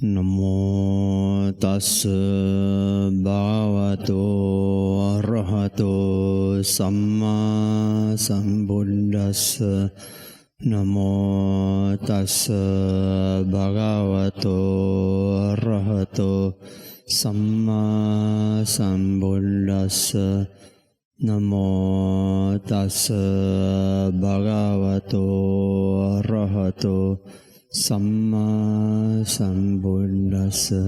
Namo tassa bhagavato arahato samma sambuddhassa. Namo tassa bhagavato arahato samma sambuddhassa. Namo tassa bhagavato arahato Samma Sambuddhassa.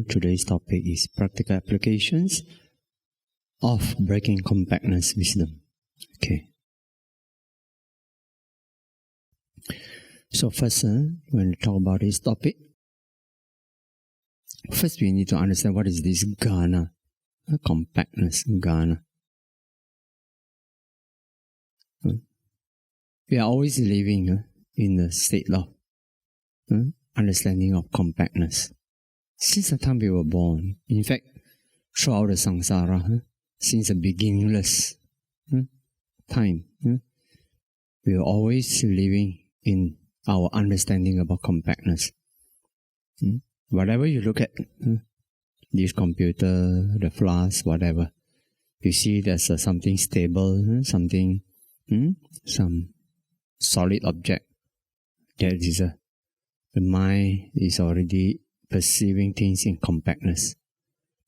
Today's topic is practical applications of breaking compactness wisdom. Okay. So first, when we talk about this topic, first we need to understand what is this Ghana, compactness, Ghana. We are always living in a state of understanding of compactness. Since the time we were born, in fact, throughout the samsara, since the beginningless time, we are always living in our understanding about compactness. Whatever you look at, this computer, the flask, whatever, you see there's something stable, something, some solid object. That is the mind is already perceiving things in compactness.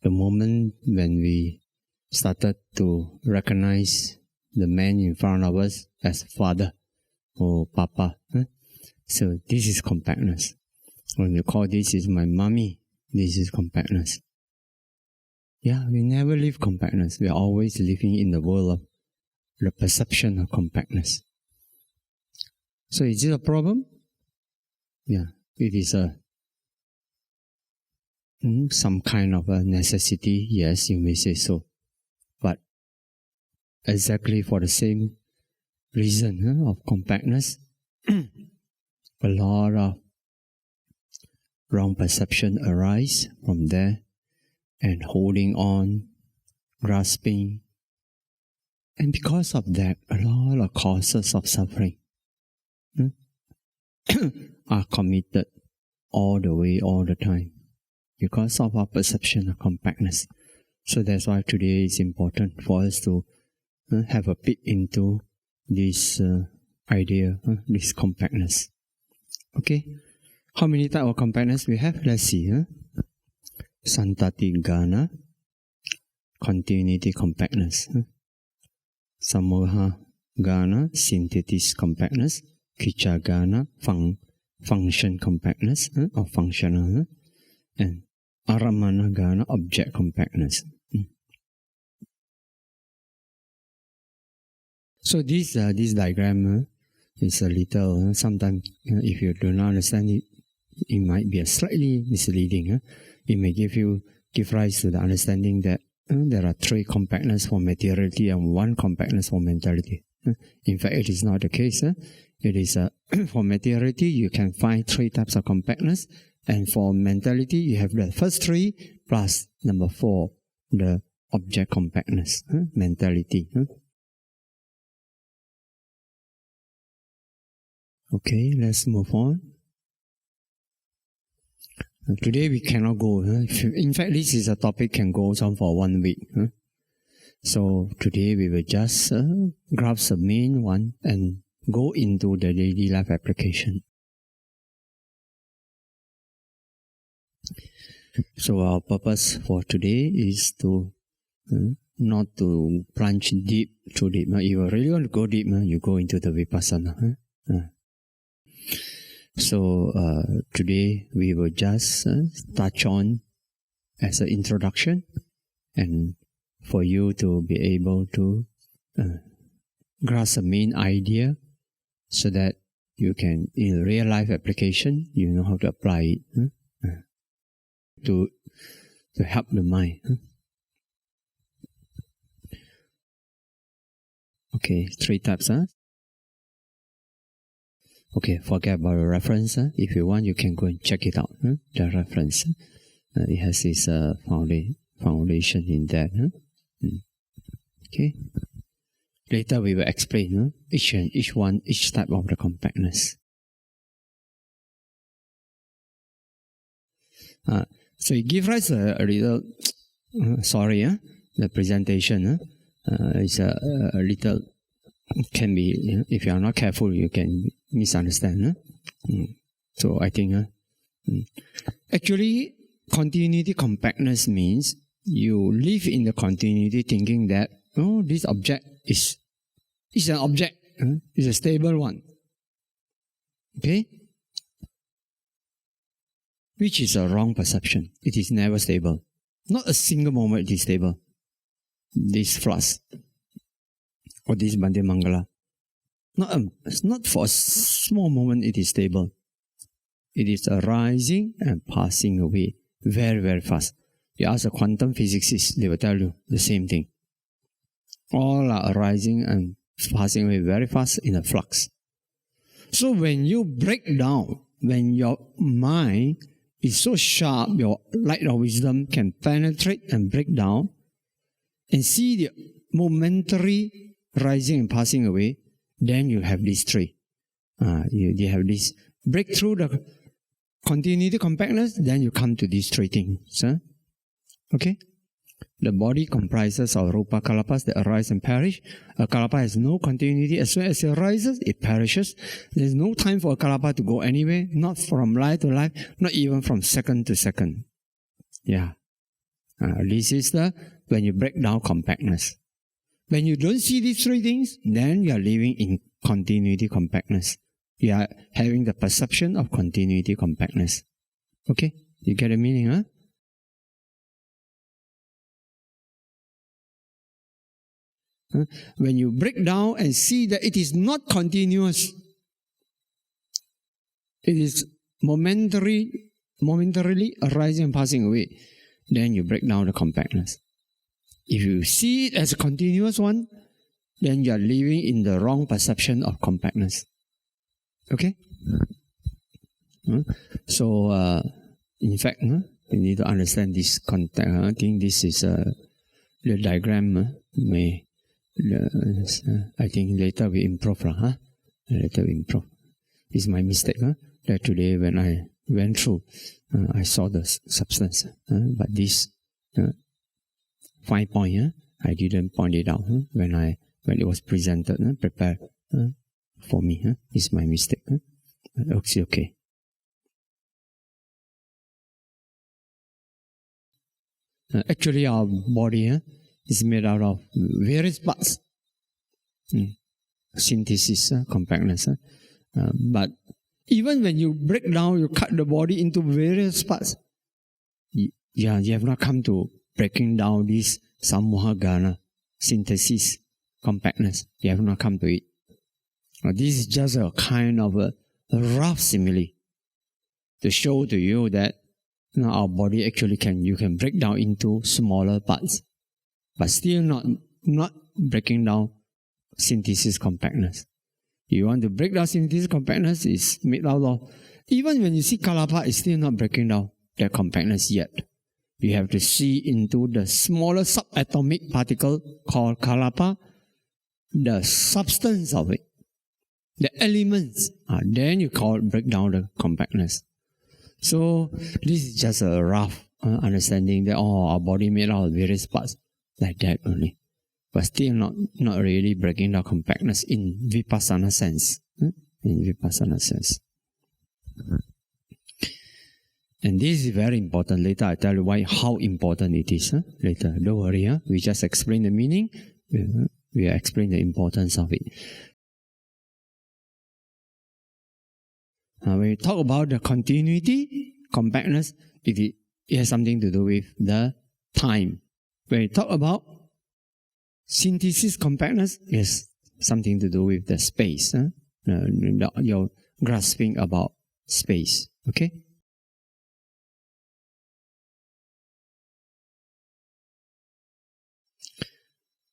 The moment when we started to recognize the man in front of us as father or papa, so this is compactness. When we call this is my mommy, this is compactness. Yeah, we never live compactness. We are always living in the world of the perception of compactness. So is it a problem? Yeah, it is some kind of a necessity. Yes, you may say so. But exactly for the same reason of compactness, a lot of wrong perception arise from there, and holding on, grasping. And because of that, a lot of causes of suffering are committed all the way, all the time, because of our perception of compactness. So that's why today is important for us to have a peek into this idea, this compactness. Okay, how many types of compactness we have? Let's see. Santati Ghana, continuity compactness. Samoha Ghana, synthesis compactness. Kicha Ghana, function compactness, or functional. And Aramana Ghana, object compactness. So this diagram is a little, sometimes if you do not understand it, it might be a slightly misleading. It may give rise to the understanding that there are three compactness for materiality and one compactness for mentality. In fact, it is not the case. It is for materiality, you can find three types of compactness, and for mentality, you have the first three plus number 4, the object compactness, mentality. Okay, let's move on. Today we cannot go. In fact, this is a topic can go on for 1 week. So today we will just grasp the main one and go into the daily life application. So our purpose for today is to not to plunge deep. If you really want to go deep, you go into the vipassana. So today we will just touch on as an introduction, and for you to be able to grasp the main idea, so that you can, in real life application, you know how to apply it to help the mind. Okay, 3 types. Okay, forget about the reference. If you want, you can go and check it out. The reference. It has its foundation in that. Okay. Later we will explain each type of the compactness. So you give us a little, the presentation is a little, can be, if you are not careful, you can misunderstand. So I think, actually, continuity compactness means you live in the continuity thinking that, this object is an object, it's a stable one. Okay? Which is a wrong perception. It is never stable. Not a single moment it is stable. This flux or this Bande Maṅgala. Not for a small moment it is stable. It is arising and passing away very, very fast. You ask a quantum physicist, they will tell you the same thing. All are arising and passing away very fast in a flux. So when you break down, when your mind is so sharp, your light of wisdom can penetrate and break down and see the momentary rising and passing away, then you have these three. You have this breakthrough, the continuity compactness, then you come to these three things. Okay? The body comprises of rupa kalapas that arise and perish. A kalapa has no continuity. As soon as it arises, it perishes. There's no time for a kalapa to go anywhere, not from life to life, not even from second to second. Yeah. This is when you break down compactness. When you don't see these three things, then you are living in continuity compactness. You are having the perception of continuity compactness. Okay? You get the meaning, When you break down and see that it is not continuous, it is momentarily arising and passing away, then you break down the compactness. If you see it as a continuous one, then you are living in the wrong perception of compactness. Okay? So, in fact, we need to understand this context. I think this is the diagram I think later we improve. Later we improve. It's my mistake. That today when I went through, I saw the substance. But this 5 point, I didn't point it out when it was presented, prepared for me. It's my mistake. It looks okay. Actually, our body is made out of various parts. Synthesis, compactness. But even when you break down, you cut the body into various parts. You have not come to breaking down this sammohagana, synthesis, compactness. You have not come to it. This is just a kind of a rough simile to show to you that our body actually you can break down into smaller parts, but still not breaking down synthesis compactness. You want to break down synthesis compactness, is made out of, even when you see kalapa, it's still not breaking down that compactness yet. You have to see into the smaller subatomic particle called kalapa, the substance of it, the elements, then you break down the compactness. So this is just a rough understanding that our body made out of various parts, like that only, but still not really breaking down compactness in vipassana sense. In vipassana sense. And this is very important. Later I tell you how important it is. Later, don't worry. We just explain the meaning. We explain the importance of it. When we talk about the continuity, compactness, it has something to do with the time. When we talk about synthesis compactness, it has something to do with the space. You're grasping about space. Okay?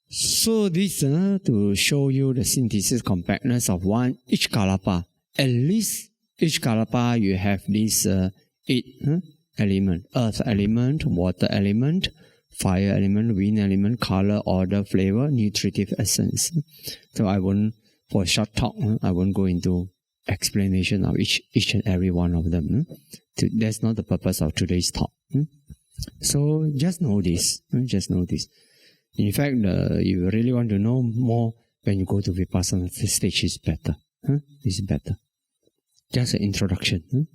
So this to show you the synthesis compactness of each kalapa. At least each kalapa you have these 8 elements: earth element, water element, fire element, wind element, color, order, flavor, nutritive essence. So I won't, for a short talk, I won't go into explanation of each and every one of them. That's not the purpose of today's talk. So just know this. Just know this. In fact, you really want to know more when you go to Vipassana stage is better. It's better. Just an introduction.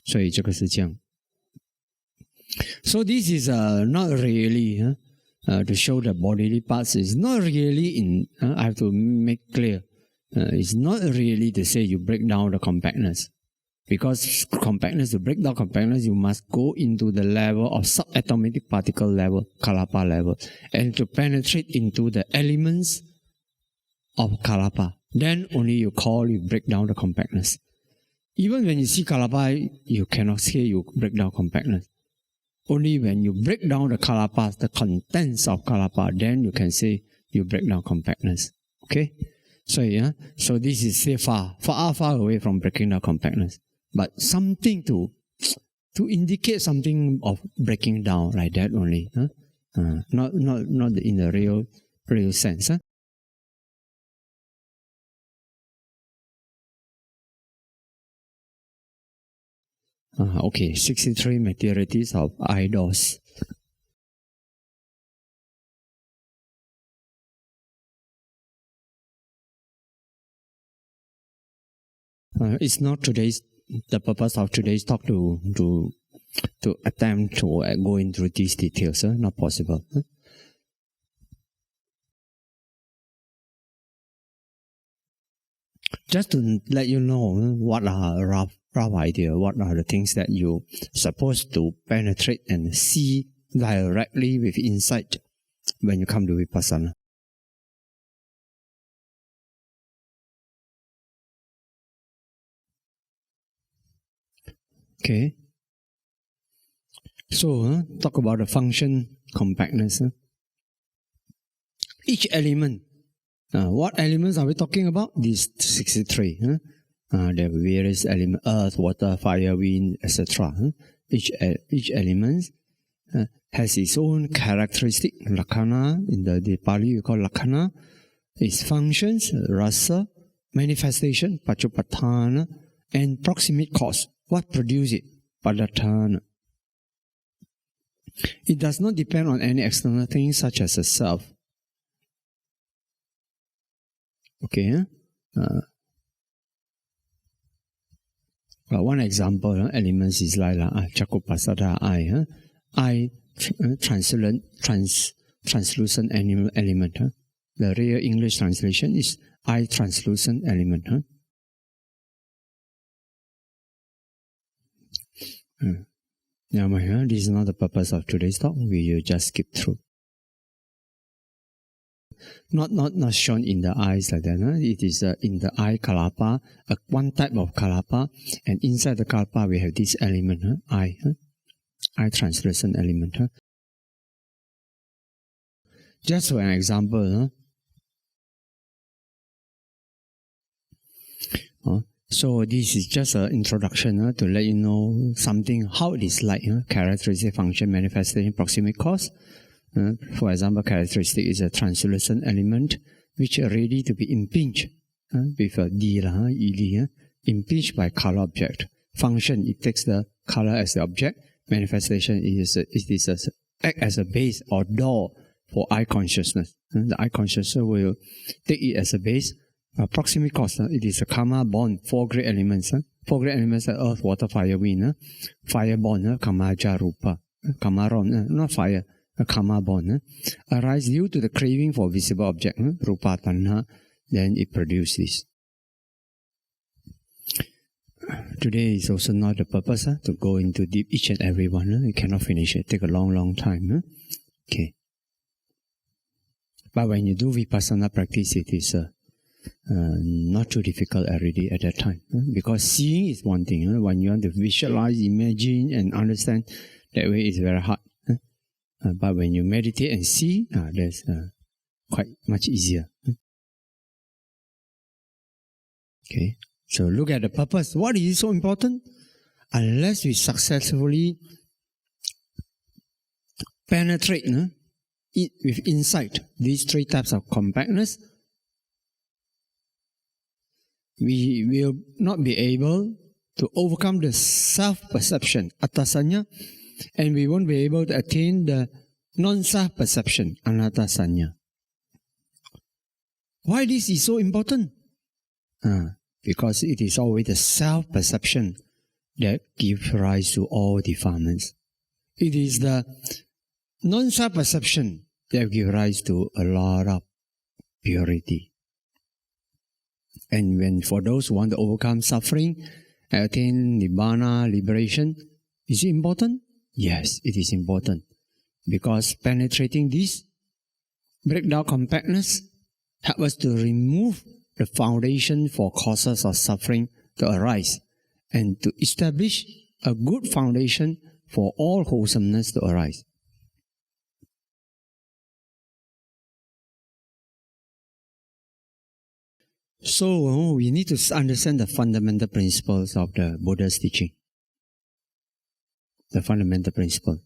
所以这个是这样。So this is not really to show the bodily parts. It's not really in. I have to make clear. It's not really to say you break down the compactness. Because compactness, to break down compactness, you must go into the level of subatomic particle level, kalapa level, and to penetrate into the elements of kalapa. Then only you break down the compactness. Even when you see kalapa, you cannot say you break down compactness. Only when you break down the kalapas, the contents of kalapa, then you can say you break down compactness. Okay? So so this is still far away from breaking down compactness. But something to indicate something of breaking down like that only. Not in the real sense. Okay, 63 materialities of idols. It's not the purpose of today's talk to attempt to go into these details. Not possible. Just to let you know what are rough idea, what are the things that you're supposed to penetrate and see directly with insight when you come to Vipassana. Okay. So, talk about the function compactness. Each element. What elements are we talking about? These 63. There are various elements: earth, water, fire, wind, etc. Each element has its own characteristic. Lakkhana, in the Pali we call Lakkhana. Its functions, rasa, manifestation, paccupatthana, and proximate cause. What produces it? Padatthana. It does not depend on any external things such as a self. Okay. One example, elements is like Cakkupasada eye. Eye, translucent element. The real English translation is eye translucent element. This is not the purpose of today's talk. We will just skip through. Not shown in the eyes like that. It is in the eye kalapa, one type of kalapa, and inside the kalapa we have this element, eye translucent element. Just for an example. So this is just an introduction to let you know something, how it is like, characteristic, function, manifestation, proximate cause. For example, characteristic is a translucent element which are ready to be impinged with a dila, impinged by color object. Function, it takes the color as the object. Manifestation is act as a base or door for eye consciousness. The eye consciousness will take it as a base. Proximate cause, it is a karma bond, 4 great elements. 4 great elements are earth, water, fire, wind. Fire bond, kamaja rupa. Kamaron, not fire. A karma bond arise due to the craving for visible object, rupa tanha, then it produces. Today is also not the purpose to go into deep each and every one. You cannot finish it. Take a long time. Okay. But when you do vipassana practice, it is not too difficult already at that time. Because seeing is one thing. When you want to visualize, imagine, and understand, that way it's very hard. But when you meditate and see, that's quite much easier. Okay, so look at the purpose. What is so important? Unless we successfully penetrate with insight these three types of compactness, we will not be able to overcome the self-perception, attasanya, and we won't be able to attain the non-self-perception, anattasanya. Why this is so important? Because it is always the self-perception that gives rise to all defilements. It is the non-self-perception that gives rise to a lot of purity. And when for those who want to overcome suffering, attain nibbana, liberation, is it important? Yes, it is important. Because penetrating this, break down compactness, help us to remove the foundation for causes of suffering to arise and to establish a good foundation for all wholesomeness to arise. So we need to understand the fundamental principles of the Buddha's teaching. The fundamental principle.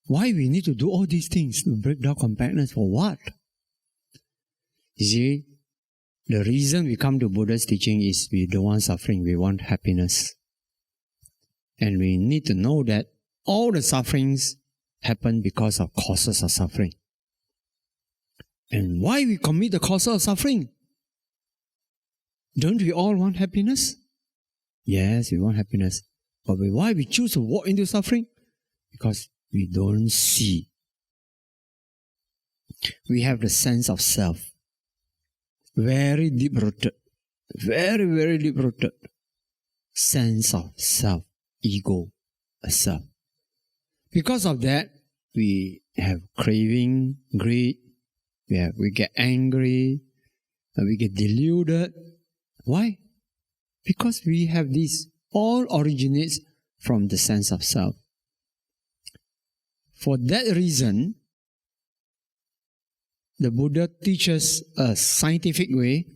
Why we need to do all these things to break down compactness? For what? You see, the reason we come to Buddha's teaching is we don't want suffering, we want happiness. And we need to know that all the sufferings happen because of causes of suffering. And why we commit the causes of suffering? Don't we all want happiness? Yes, we want happiness. But why we choose to walk into suffering? Because we don't see. We have the sense of self. Very deep-rooted. Very, very deep-rooted. Sense of self. Ego. A self. Because of that, we have craving, greed. We get angry. We get deluded. Why? Because we have this. All originates from the sense of self. For that reason, the Buddha teaches a scientific way,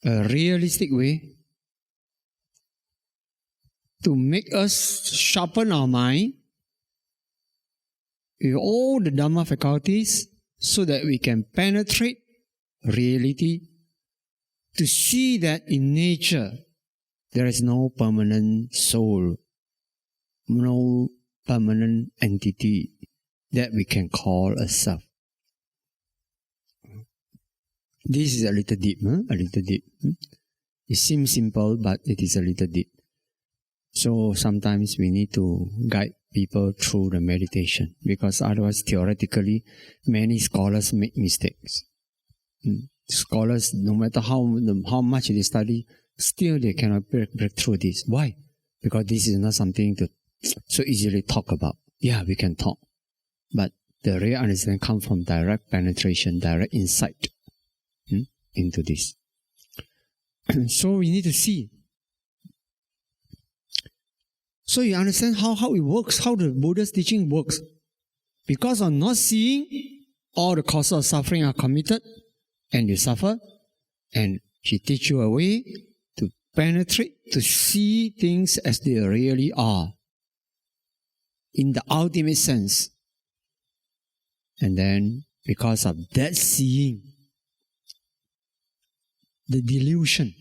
a realistic way, to make us sharpen our mind with all the Dhamma faculties so that we can penetrate reality, to see that in nature there is no permanent soul, no permanent entity that we can call a self. This is a little deep, a little deep. It seems simple, but it is a little deep. So sometimes we need to guide people through the meditation, because otherwise theoretically many scholars make mistakes. Scholars, no matter how much they study, still they cannot break through this. Why? Because this is not something to so easily talk about. Yeah, we can talk. But the real understanding comes from direct penetration, direct insight into this. So we need to see. So you understand how it works, how the Buddha's teaching works. Because of not seeing, all the causes of suffering are committed, and you suffer, and she teaches you a way to penetrate, to see things as they really are, in the ultimate sense. And then, because of that seeing, the delusion,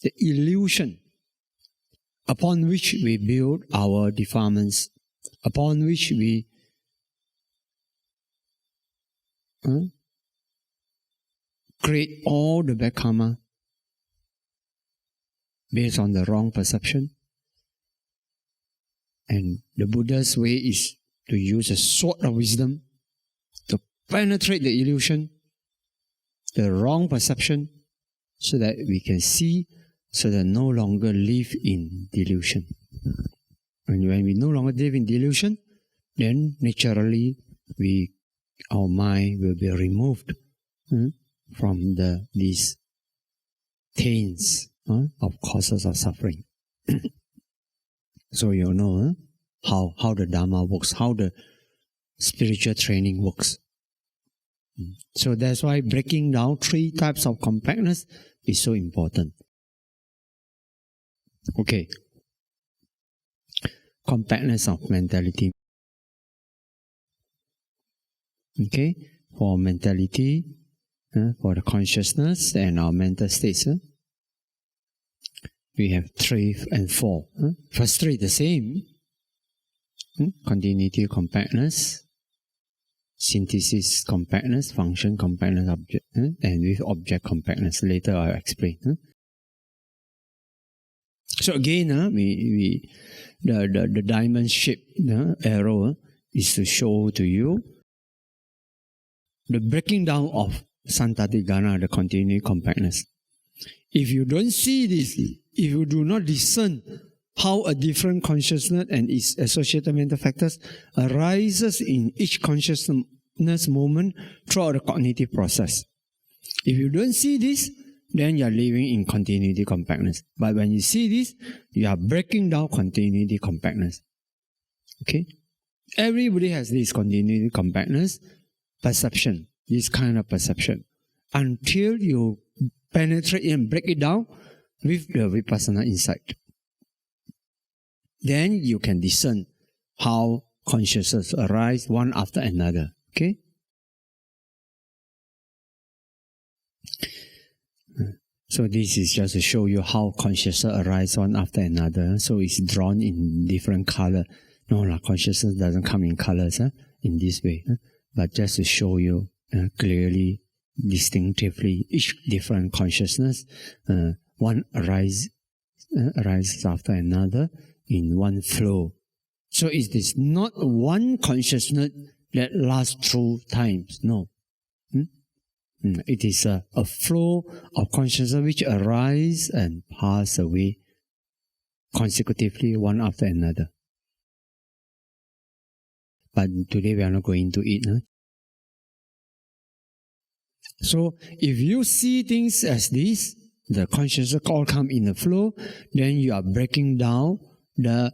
the illusion, upon which we build our defilements, upon which we create all the bad karma based on the wrong perception. And the Buddha's way is to use a sword of wisdom to penetrate the illusion, the wrong perception, so that we can see, so that no longer live in delusion. And when we no longer live in delusion, then naturally our mind will be removed from these taints of causes of suffering. So you know how the Dhamma works, how the spiritual training works. So that's why breaking down 3 types of compactness is so important. Okay. compactness of mentality. Okay, for mentality, for the consciousness and our mental states, we have 3 and 4. First 3 the same. Continuity, compactness, synthesis, compactness, function, compactness, object, and with object compactness. Later I'll explain. So again, the diamond shaped arrow is to show to you the breaking down of Santatigana, the continuity, compactness. If you don't see this, if you do not discern how a different consciousness and its associated mental factors arises in each consciousness moment throughout the cognitive process. If you don't see this, then you are living in continuity compactness. But when you see this, you are breaking down continuity compactness. Okay? Everybody has this continuity compactness perception, this kind of perception, until you penetrate and break it down with the Vipassana insight. Then you can discern how consciousness arise one after another. Okay? So this is just to show you how consciousness arise one after another. So it's drawn in different color. No, consciousness doesn't come in colors in this way. But just to show you clearly, distinctively, each different consciousness, one arises after another in one flow. So it is not one consciousness that lasts through times. No. It is a flow of consciousness which arise and pass away consecutively one after another. But today we are not going to it. So if you see things as this, the consciousness all come in a flow, then you are breaking down the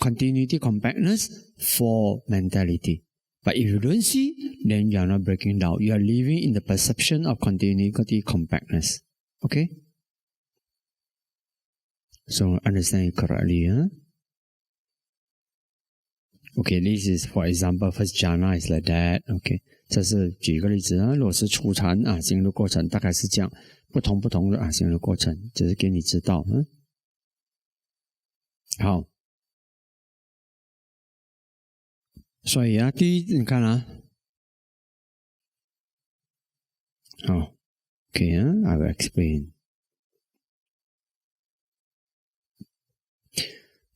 continuity compactness for mentality. But if you don't see, then you are not breaking down. You are living in the perception of continuity compactness. Okay? So understand it correctly. Okay, this is for example, first jhana is like that. Okay, 这是举个例子如果是初禅行的过程大概是这样，不同的行的过程，只是给你知道。好，所以第一你看好 ，OK I will explain.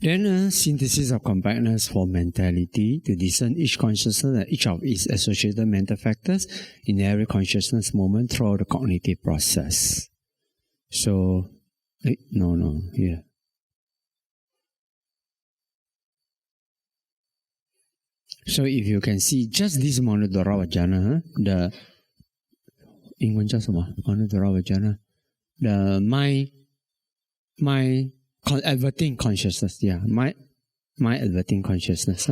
Then synthesis of compactness for mentality to discern each consciousness and each of its associated mental factors in every consciousness moment throughout the cognitive process. So, here. So if you can see just this Manodhara-vajana, the 英文叫什么 Manodhara-vajana? The my adverting consciousness, my adverting consciousness,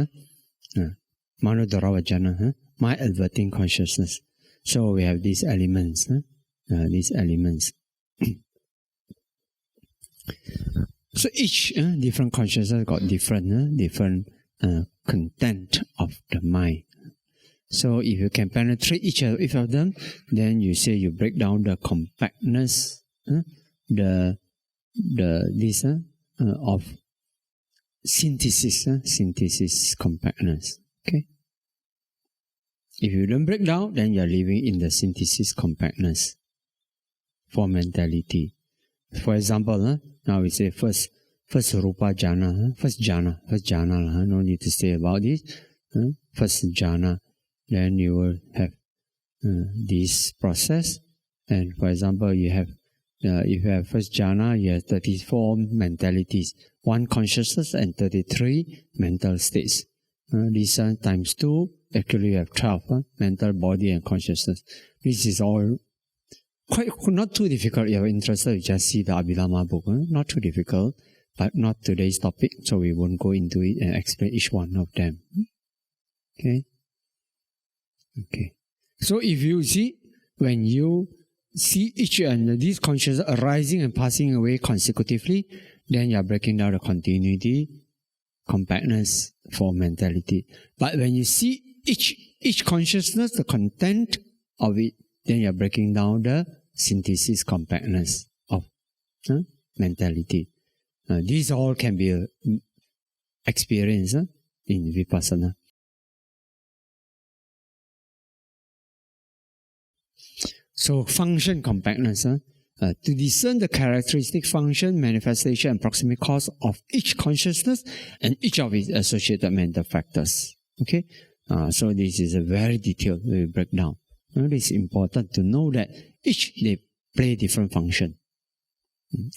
Manodhara-vajana, my adverting consciousness. So we have these elements, So each different consciousness got different content of the mind. So if you can penetrate each of them, then you say you break down the compactness, of synthesis compactness. Okay. If you don't break down, then you are living in the synthesis compactness for mentality. For example, now we say first rupa jhana, first jhana, no need to say about this. First jhana, then you will have this process. And for example, you have if you have first jhana, you have 34 mentalities, 1 consciousness and 33 mental states. This times 2, actually you have 12 mental, body and consciousness. This is all not too difficult. If you're interested, you just see the Abhidhamma book. Not too difficult, but not today's topic, so we won't go into it and explain each one of them. Okay. So if you see, when you see each and these consciousness arising and passing away consecutively, then you are breaking down the continuity compactness for mentality. But when you see each consciousness, the content of it, then you're breaking down the synthesis compactness of mentality. These all can be experienced in Vipassana. So function compactness, to discern the characteristic, function, manifestation, and proximate cause of each consciousness and each of its associated mental factors. Okay, so this is a very detailed breakdown. It is important to know that each they play different function.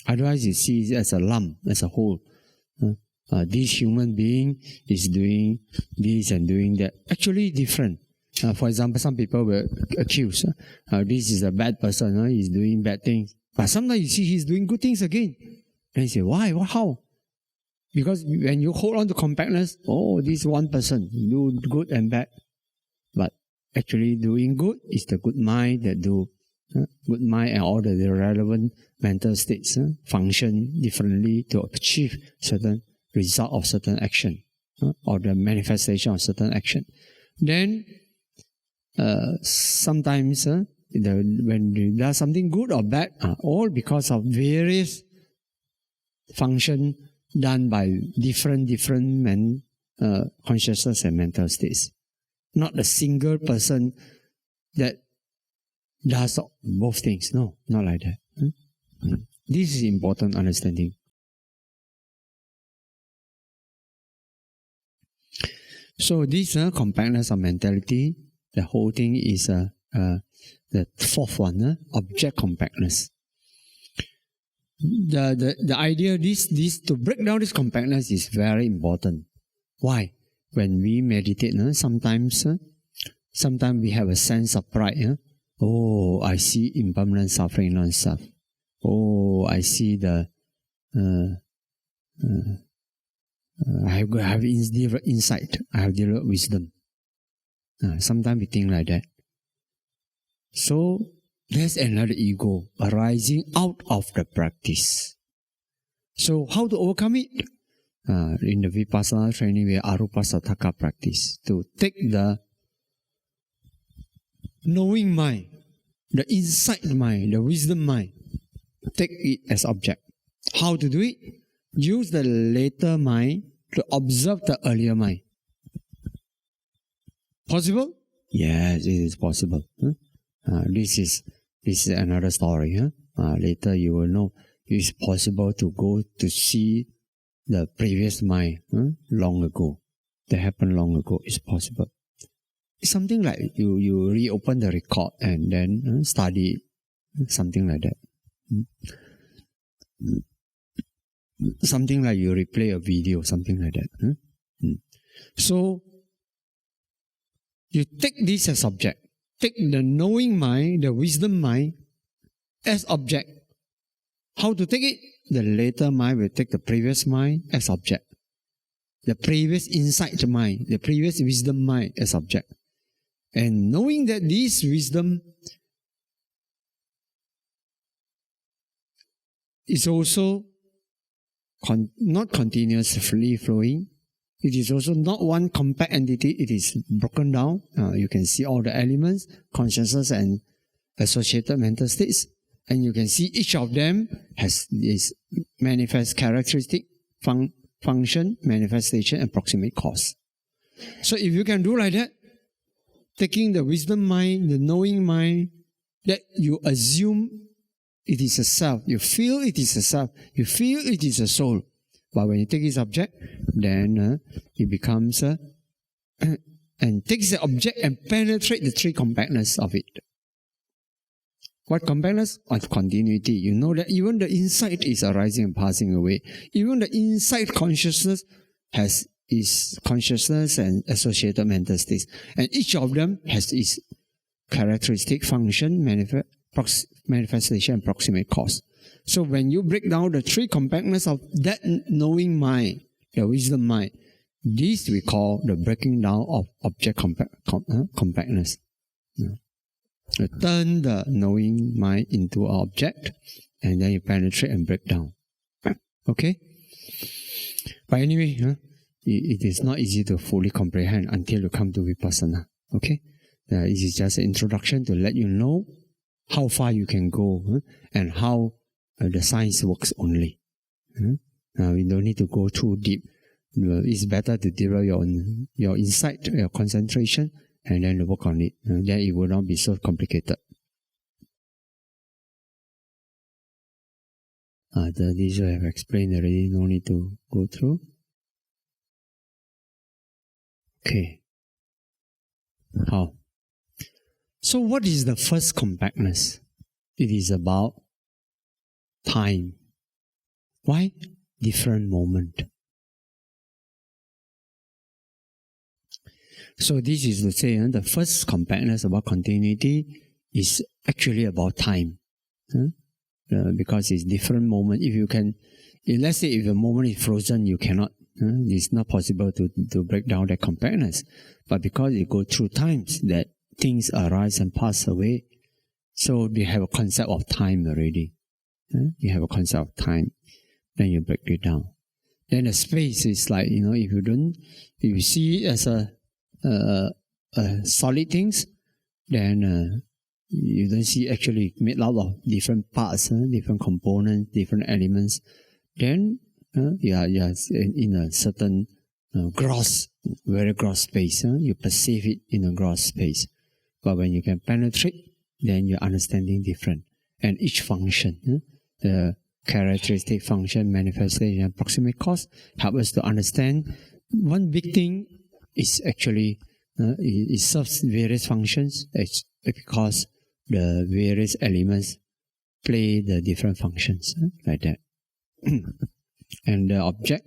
Otherwise, you see it as a lump, as a whole. This human being is doing this and doing that. Actually, different. For example, some people will accuse, this is a bad person, he's doing bad things. But sometimes you see he's doing good things again. And you say, why? How? Because when you hold on to compactness, this one person, do good and bad. But actually doing good is the good mind that do. Good mind and all the relevant mental states function differently to achieve certain result of certain action or the manifestation of certain action. Then sometimes when there's something good or bad, all because of various function done by different consciousness and mental states. Not a single person that does both things. No, not like that. This is important understanding. So this compactness of mentality, the whole thing is the fourth one, object compactness. The idea this to break down this compactness is very important. Why? When we meditate, sometimes we have a sense of pride. I see impermanent suffering non-self. I see the I have insight. I have developed wisdom. Sometimes we think like that. So there's another ego arising out of the practice. So how to overcome it? In the Vipassana training, we arupa sataka practice to take the knowing mind, the insight mind, the wisdom mind, take it as object. How to do it? Use the later mind to observe the earlier mind. Possible? Yes, it is possible. This is another story. Later you will know it's possible to go to see the previous mind long ago. That happened long ago. It's possible. It's something like you reopen the record and then study something like that. Something like you replay a video, something like that. So you take this as object. Take the knowing mind, the wisdom mind as object. How to take it? The later mind will take the previous mind as object. The previous insight mind, the previous wisdom mind as object. And knowing that this wisdom is also not continuously flowing. It is also not one compact entity. It is broken down. You can see all the elements, consciousness and associated mental states. And you can see each of them has this manifest characteristic, function, manifestation, and proximate cause. So if you can do like that, taking the wisdom mind, the knowing mind, that you assume it is a self, you feel it is a self, you feel it is a soul. But when you take this object, then it becomes and takes the object and penetrate the three compactness of it. What compactness? Of continuity. You know that even the insight is arising and passing away. Even the insight consciousness has its consciousness and associated mental states. And each of them has its characteristic, function, manifestation, and proximate cause. So when you break down the three compactness of that knowing mind, the wisdom mind, this we call the breaking down of object compactness. You turn the knowing mind into an object, and then you penetrate and break down. Okay? But anyway, it is not easy to fully comprehend until you come to Vipassana. Okay? It is just an introduction to let you know how far you can go and how the science works only. We don't need to go too deep. It's better to develop your insight, your concentration, and then work on it. Then it will not be so complicated. These I have explained already, no need to go through. Okay. How? So what is the first compactness? It is about time. Why? Different moment. So this is to say, the first compactness about continuity is actually about time. Because it's different moment. Let's say if a moment is frozen, you cannot, it's not possible to break down that compactness. But because you go through times that things arise and pass away, so you have a concept of time already. You have a concept of time, then you break it down. Then the space is like, if you see it as a solid things, then you don't see actually made out of different parts, different components, different elements. Then you are in a certain very gross space. You perceive it in a gross space. But when you can penetrate, then you're understanding different. And each function, the characteristic function, manifestation, and proximate cause, help us to understand one big thing is actually, it serves various functions because the various elements play the different functions, like that. And the object,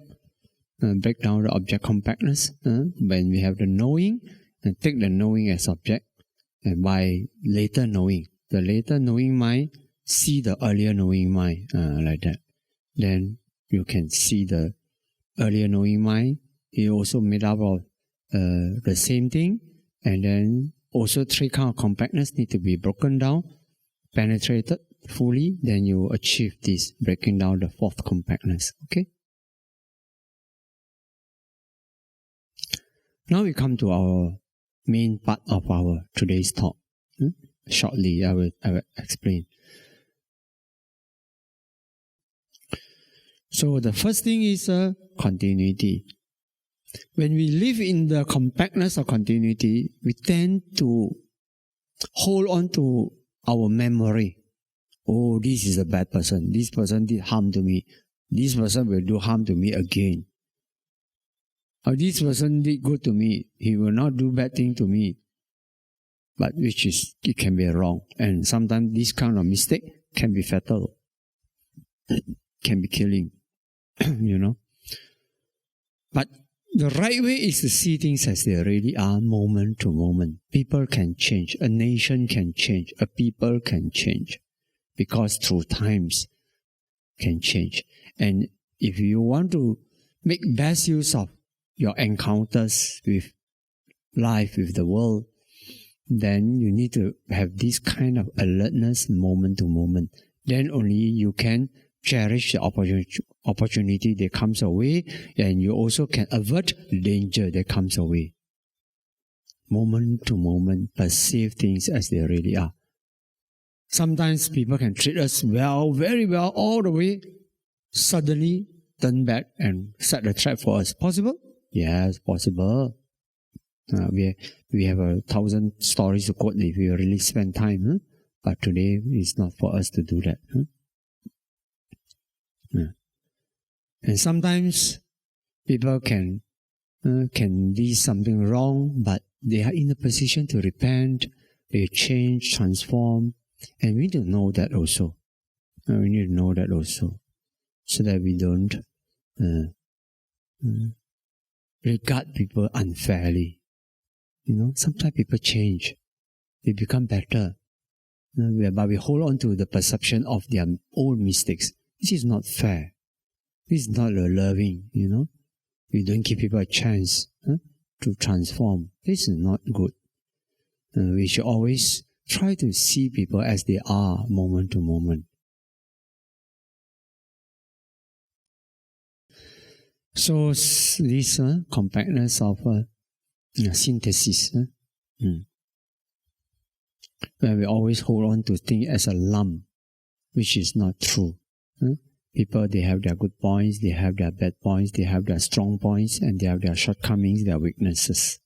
break down the object compactness, when we have the knowing, and take the knowing as object, and by later knowing, the later knowing mind, see the earlier knowing mind, like that. Then you can see the earlier knowing mind, it also made up of the same thing, and then also three kinds of compactness need to be broken down, penetrated fully, then you achieve this, breaking down the fourth compactness. Okay? Now we come to our main part of our today's talk. Shortly, I will explain. So the first thing is continuity. When we live in the compactness of continuity, we tend to hold on to our memory. Oh, this is a bad person. This person did harm to me. This person will do harm to me again. Or this person did good to me. He will not do bad thing to me. But it can be wrong. And sometimes this kind of mistake can be fatal. Can be killing. But the right way is to see things as they really are, moment to moment. People can change. A nation can change. A people can change. Because through times can change. And if you want to make best use of your encounters with life, with the world, then you need to have this kind of alertness moment to moment. Then only you can cherish the opportunity that comes away, and you also can avert the danger that comes away. Moment to moment, perceive things as they really are. Sometimes people can treat us well, very well, all the way, suddenly turn back and set a trap for us. Possible? Yes, possible. We have 1,000 stories to quote if we really spend time, but today it's not for us to do that. And sometimes people can do something wrong, but they are in a position to repent, they change, transform, and we need to know that also. We need to know that also, so that we don't regard people unfairly. Sometimes people change, they become better, but we hold on to the perception of their own mistakes. This is not fair. This is not loving, We don't give people a chance to transform. This is not good. We should always try to see people as they are, moment to moment. So this compactness of synthesis, when we always hold on to things as a lump, which is not true. People, they have their good points, they have their bad points, they have their strong points, and they have their shortcomings, their weaknesses.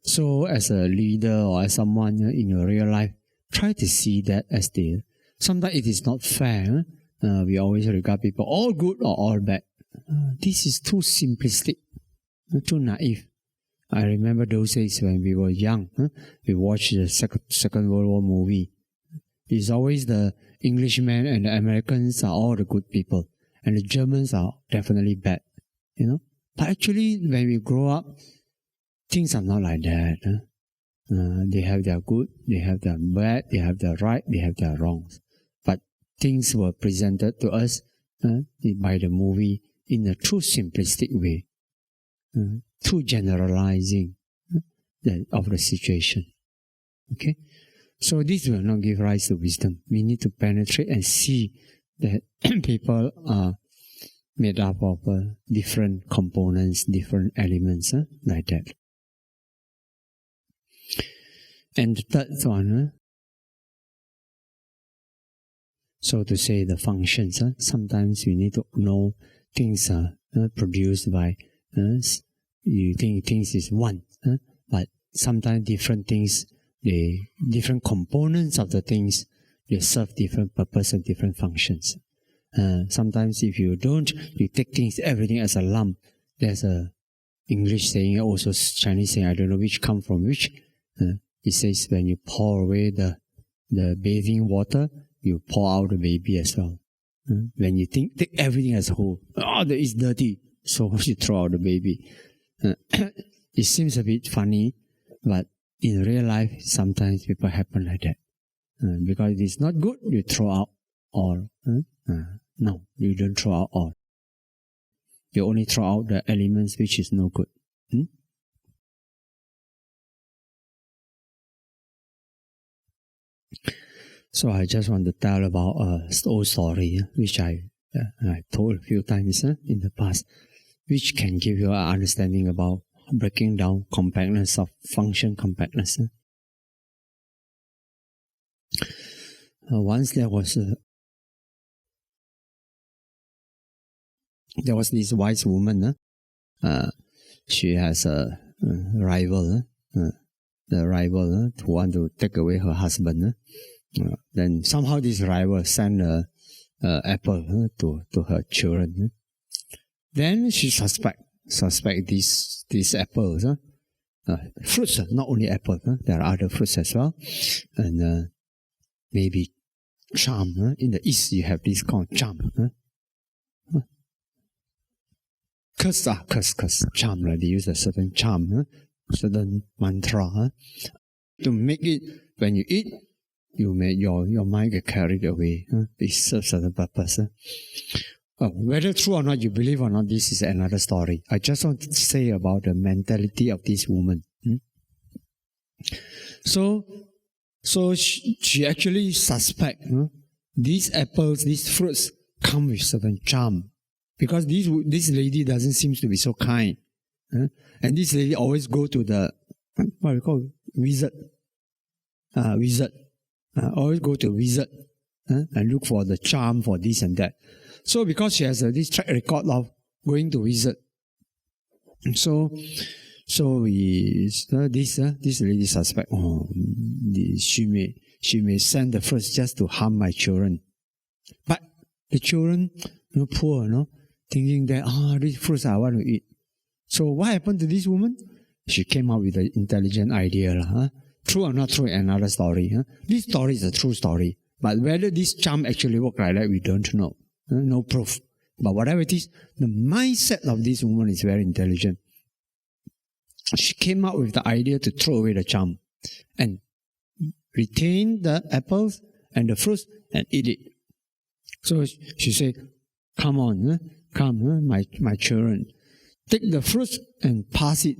So as a leader or as someone in your real life, try to see that as there. Sometimes it is not fair. We always regard people all good or all bad. This is too simplistic, too naive. I remember those days when we were young. We watched the Second World War movie. It's always the Englishmen and the Americans are all the good people, and the Germans are definitely bad. But actually, when we grow up, things are not like that. They have their good, they have their bad, they have their right, they have their wrongs. But things were presented to us by the movie in a too simplistic way, too generalizing of the situation. Okay? So this will not give rise to wisdom. We need to penetrate and see that people are made up of different components, different elements, like that. And the third one, so to say the functions, sometimes we need to know things are produced by, you think things is one, but sometimes different things, the different components of the things, they serve different purpose and different functions. Sometimes if you don't, you take things, everything as a lump. There's a English saying, also Chinese saying, I don't know which come from which. It says when you pour away the bathing water, you pour out the baby as well. When you take everything as a whole, that is dirty, so you throw out the baby. It seems a bit funny, but in real life, sometimes people happen like that. Because it is not good, you throw out all. No, you don't throw out all. You only throw out the elements which is no good. So I just want to tell about an old story, which I told a few times in the past, which can give you an understanding about breaking down compactness of function compactness. Once there was this wise woman. She has a rival. The rival who want to take away her husband. Then somehow this rival sent an apple to her children. Then she suspect these apples. Fruits, not only apples. There are other fruits as well. And maybe charm. In the East, you have this called charm. Curse, charm. They use a certain charm, certain mantra. To make it, when you eat, your mind get carried away. It serves a certain purpose. Whether true or not, you believe or not, this is another story. I just want to say about the mentality of this woman. So she actually suspect these apples, these fruits come with certain charm. Because this lady doesn't seem to be so kind. And this lady always go to the, what we call wizard. Always go to wizard and look for the charm for this and that. So because she has this track record of going to wizard, so this lady suspect, she may send the fruits just to harm my children. But the children, poor, thinking that these fruits I want to eat. So what happened to this woman? She came up with an intelligent idea. True or not true, another story. This story is a true story. But whether this charm actually worked like that, we don't know. No proof. But whatever it is, the mindset of this woman is very intelligent. She came up with the idea to throw away the charm and retain the apples and the fruits and eat it. So she said, come on, my children. Take the fruits and pass it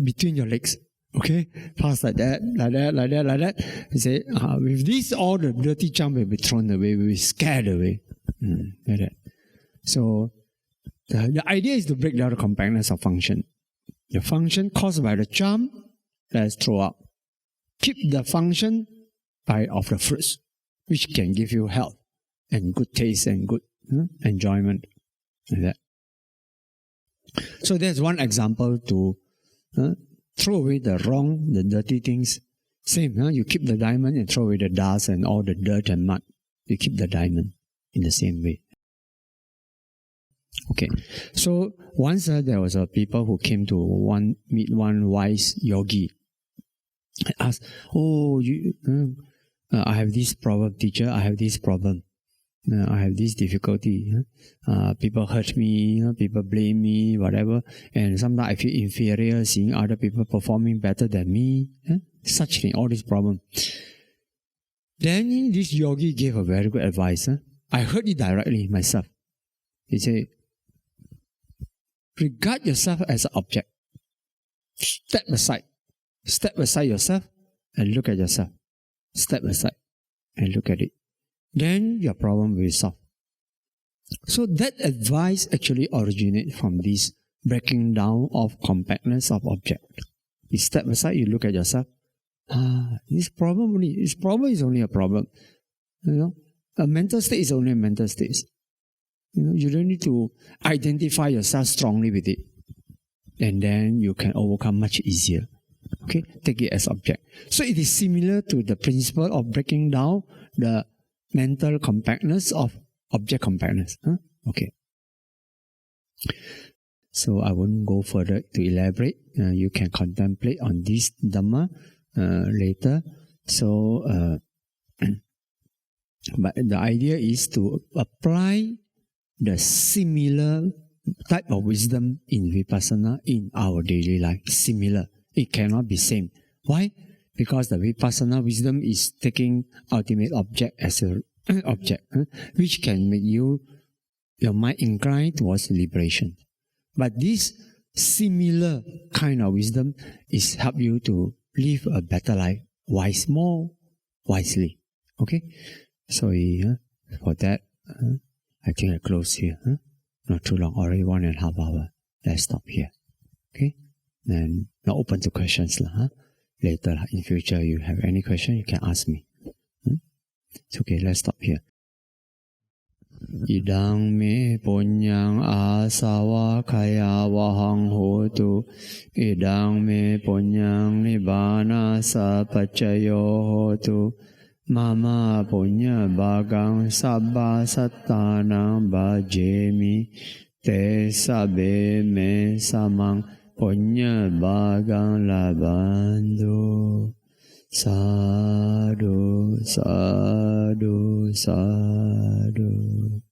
between your legs. Okay? Pass like that. He said, with this, all the dirty charm will be thrown away, will be scared away. Like that. So The idea is to break down the compactness of function. The function caused by the charm, let's throw out. Keep the function of the fruits, which can give you health and good taste and good enjoyment. Like that. So there's one example to throw away the dirty things. Same, you keep the diamond and throw away the dust and all the dirt and mud. You keep the diamond in the same way. Okay, so once there was a people who came to meet one wise yogi. I asked, I have this problem, teacher, I have this problem. I have this difficulty. People hurt me, people blame me, whatever. And sometimes I feel inferior seeing other people performing better than me. Such thing, all this problem. Then this yogi gave a very good advice. I heard it directly myself. He said, regard yourself as an object. Step aside yourself and look at yourself. Step aside and look at it. Then your problem will be solved. So that advice actually originates from this breaking down of compactness of object. You step aside, you look at yourself. This problem is only a problem. A mental state is only a mental state. You don't need to identify yourself strongly with it. And then you can overcome much easier. Okay, take it as object. So it is similar to the principle of breaking down the mental compactness of object compactness. Okay. So I won't go further to elaborate. You can contemplate on this Dhamma later. So, but the idea is to apply the similar type of wisdom in Vipassana in our daily life. Similar. It cannot be same. Why? Because the Vipassana wisdom is taking ultimate object as an object, which can make your mind inclined towards liberation. But this similar kind of wisdom is help you to live a better life, more wisely. Okay? So for that, I think I close here. Not too long, already 1.5 hours. Let's stop here. Okay? And now open to questions. Later, in future, you have any question, you can ask me. It's okay, let's stop here. Idang me punyang asawa kaya wahang hotu. Idang me punyang nibbana sa pacayo hotu. Mama punya bagang sabba sattanang bhajemi. Te sabe me samang punya bagang labando. Sadhu, sadhu, sadhu.